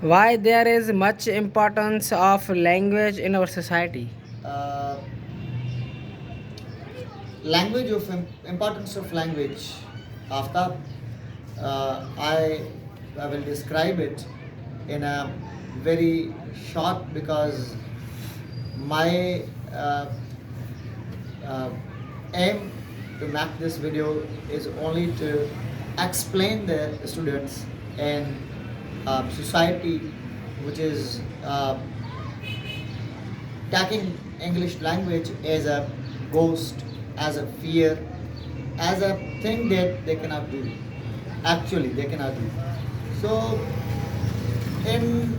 Why there is much importance of language in our society? uh, Language of importance of language. After I will describe it in a very short because my uh, aim to make this video is only to explain the students and society which is taking English language as a ghost, as a fear, as a thing that they cannot do. Actually, they cannot do. So, in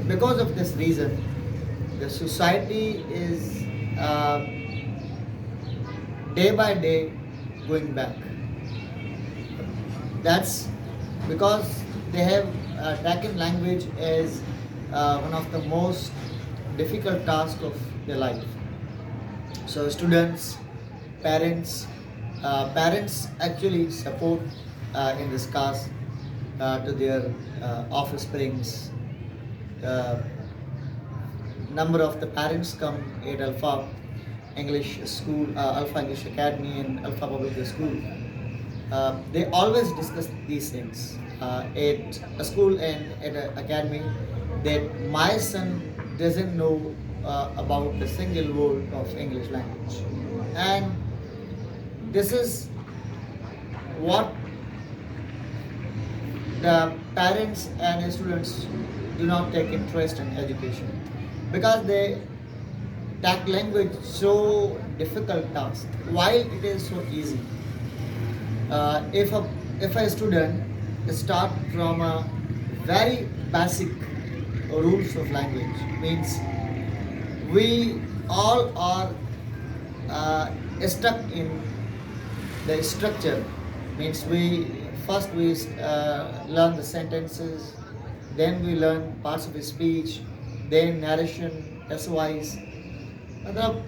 because of this reason, the society is day by day going back. That's because they have taken language as one of the most difficult tasks of their life. So students, parents actually support in this cause to their offsprings. Uh, Number of the parents come at Alpha English School, Alpha English Academy, and Alpha Public School. They always discuss these things at a school and at an academy that my son doesn't know about the single word of English language. And this is what the parents and the students do not take interest in education because they take language so difficult task while it is so easy. If a student start from a very basic rules of language means we all are stuck in the structure means we first we learn the sentences, then we learn parts of the speech, then narration, SOIs. मतलब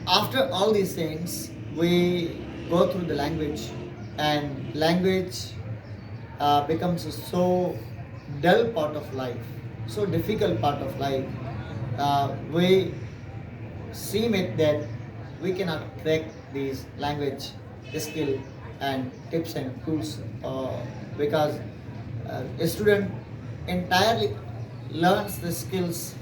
after all these things we go through the language, and language becomes a so dull part of life, so difficult part of life. We seem it that we cannot crack these language skill and tips and tools because a student entirely learns the skills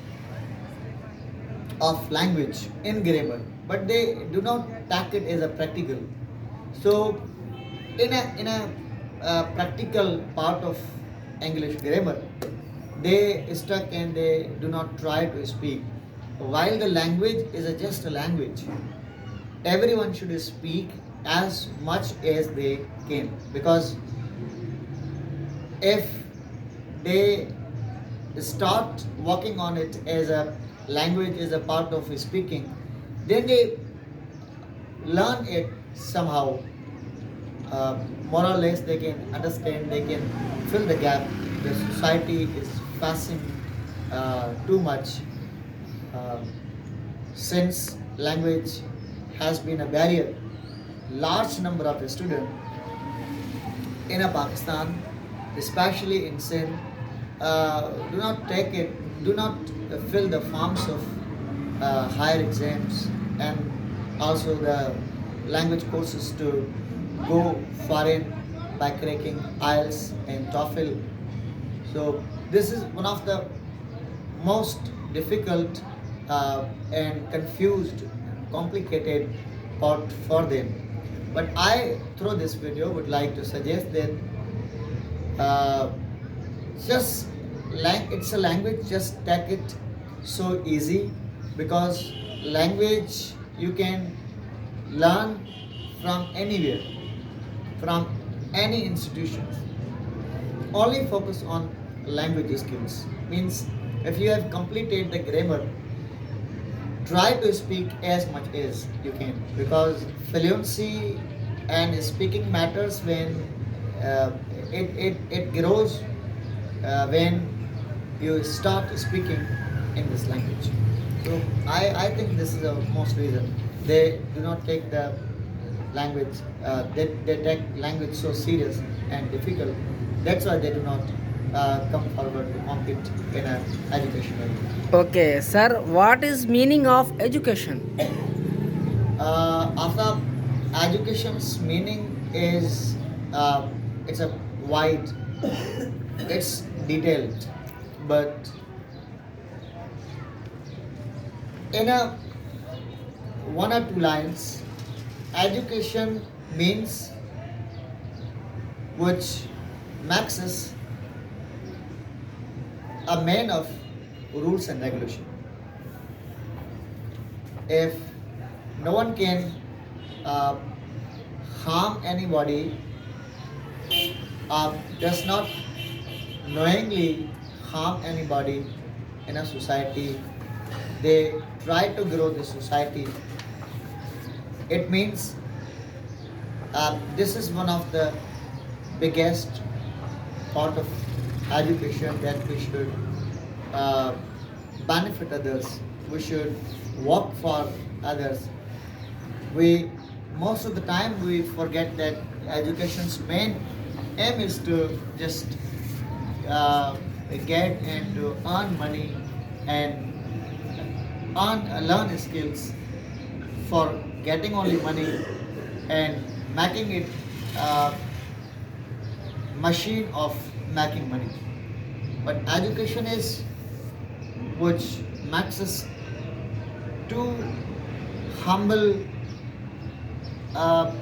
of language in grammar, but they do not take it as a practical. So, in a practical part of English grammar, they stuck and they do not try to speak. While the language is just a language, everyone should speak as much as they can because if they start working on it as a language as a part of speaking, then they learn it somehow. More or less, they can understand, they can fill the gap. The society is passing too much uh, since language has been a barrier. Large number of students in a Pakistan, especially in Sindh, do not take it, do not fill the forms of higher exams and also the language courses to go foreign by cracking IELTS and TOEFL. So this is one of the most difficult and confused, complicated part for them. But I, through this video, would like to suggest that uh, just it's a language, just take it so easy because language you can learn from anywhere, from any institutions. Only focus on language skills means if you have completed the grammar, try to speak as much as you can because fluency and speaking matters when uh, it grows when you start speaking in this language. So I think this is the most reason they do not take the language. They take language so serious and difficult. That's why they do not come forward to compete in a education area. Okay, sir, what is meaning of education? After education's meaning is it's a wide, it's detailed, but in a one or two lines, education means which makes us a man of rules and regulation. If no one can uh, harm anybody, does not knowingly harm anybody in a society, they try to grow the society. It means this is one of the biggest part of education that we should uh, benefit others. We should work for others. We most of the time we forget that education's main aim is to just uh, get and to earn money and learn skills for getting only money and making it machine of making money. But education is which makes us too humble, uh,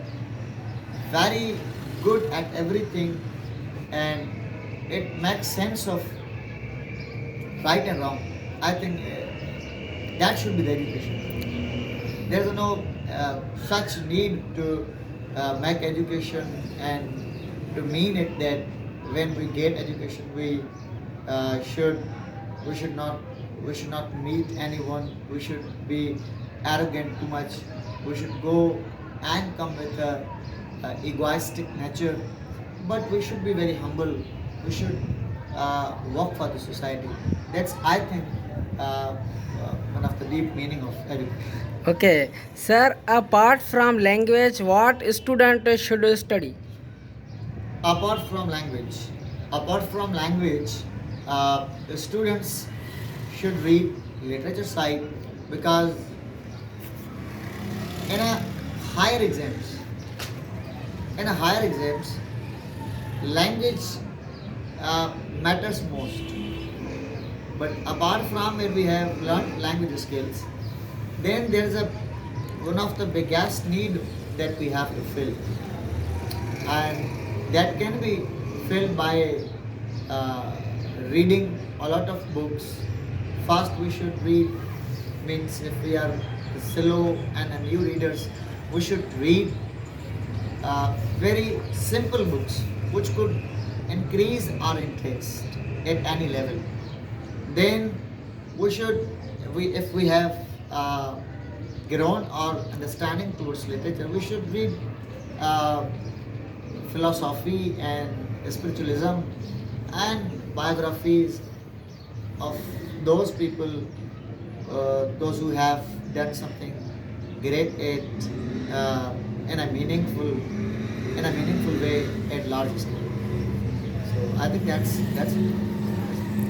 very good at everything, and it makes sense of right and wrong. I think that should be the education. There is no such need to make education and to mean it that when we get education uh, should we should not meet anyone. We should be arrogant too much. We should go and come with a egoistic nature, but we should be very humble. We should work for the society. That's I think one of the deep meaning of education. Okay, sir, apart from language, what student should study? Apart from language, apart from language, the students should read literature side, because in a higher exams, language matters most. But apart from it, we have learned language skills. Then there is a one of the biggest need that we have to fill, and that can be filled by uh, reading a lot of books. First, we should read, means if we are slow and a new readers, we should read very simple books which could increase our interest at any level. Then we should, if we have grown our understanding towards literature, we should read uh, philosophy and spiritualism and biographies of those people, those who have done something great at in a meaningful way at large scale. So I think that's it.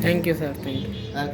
Thank you, sir. Thank you.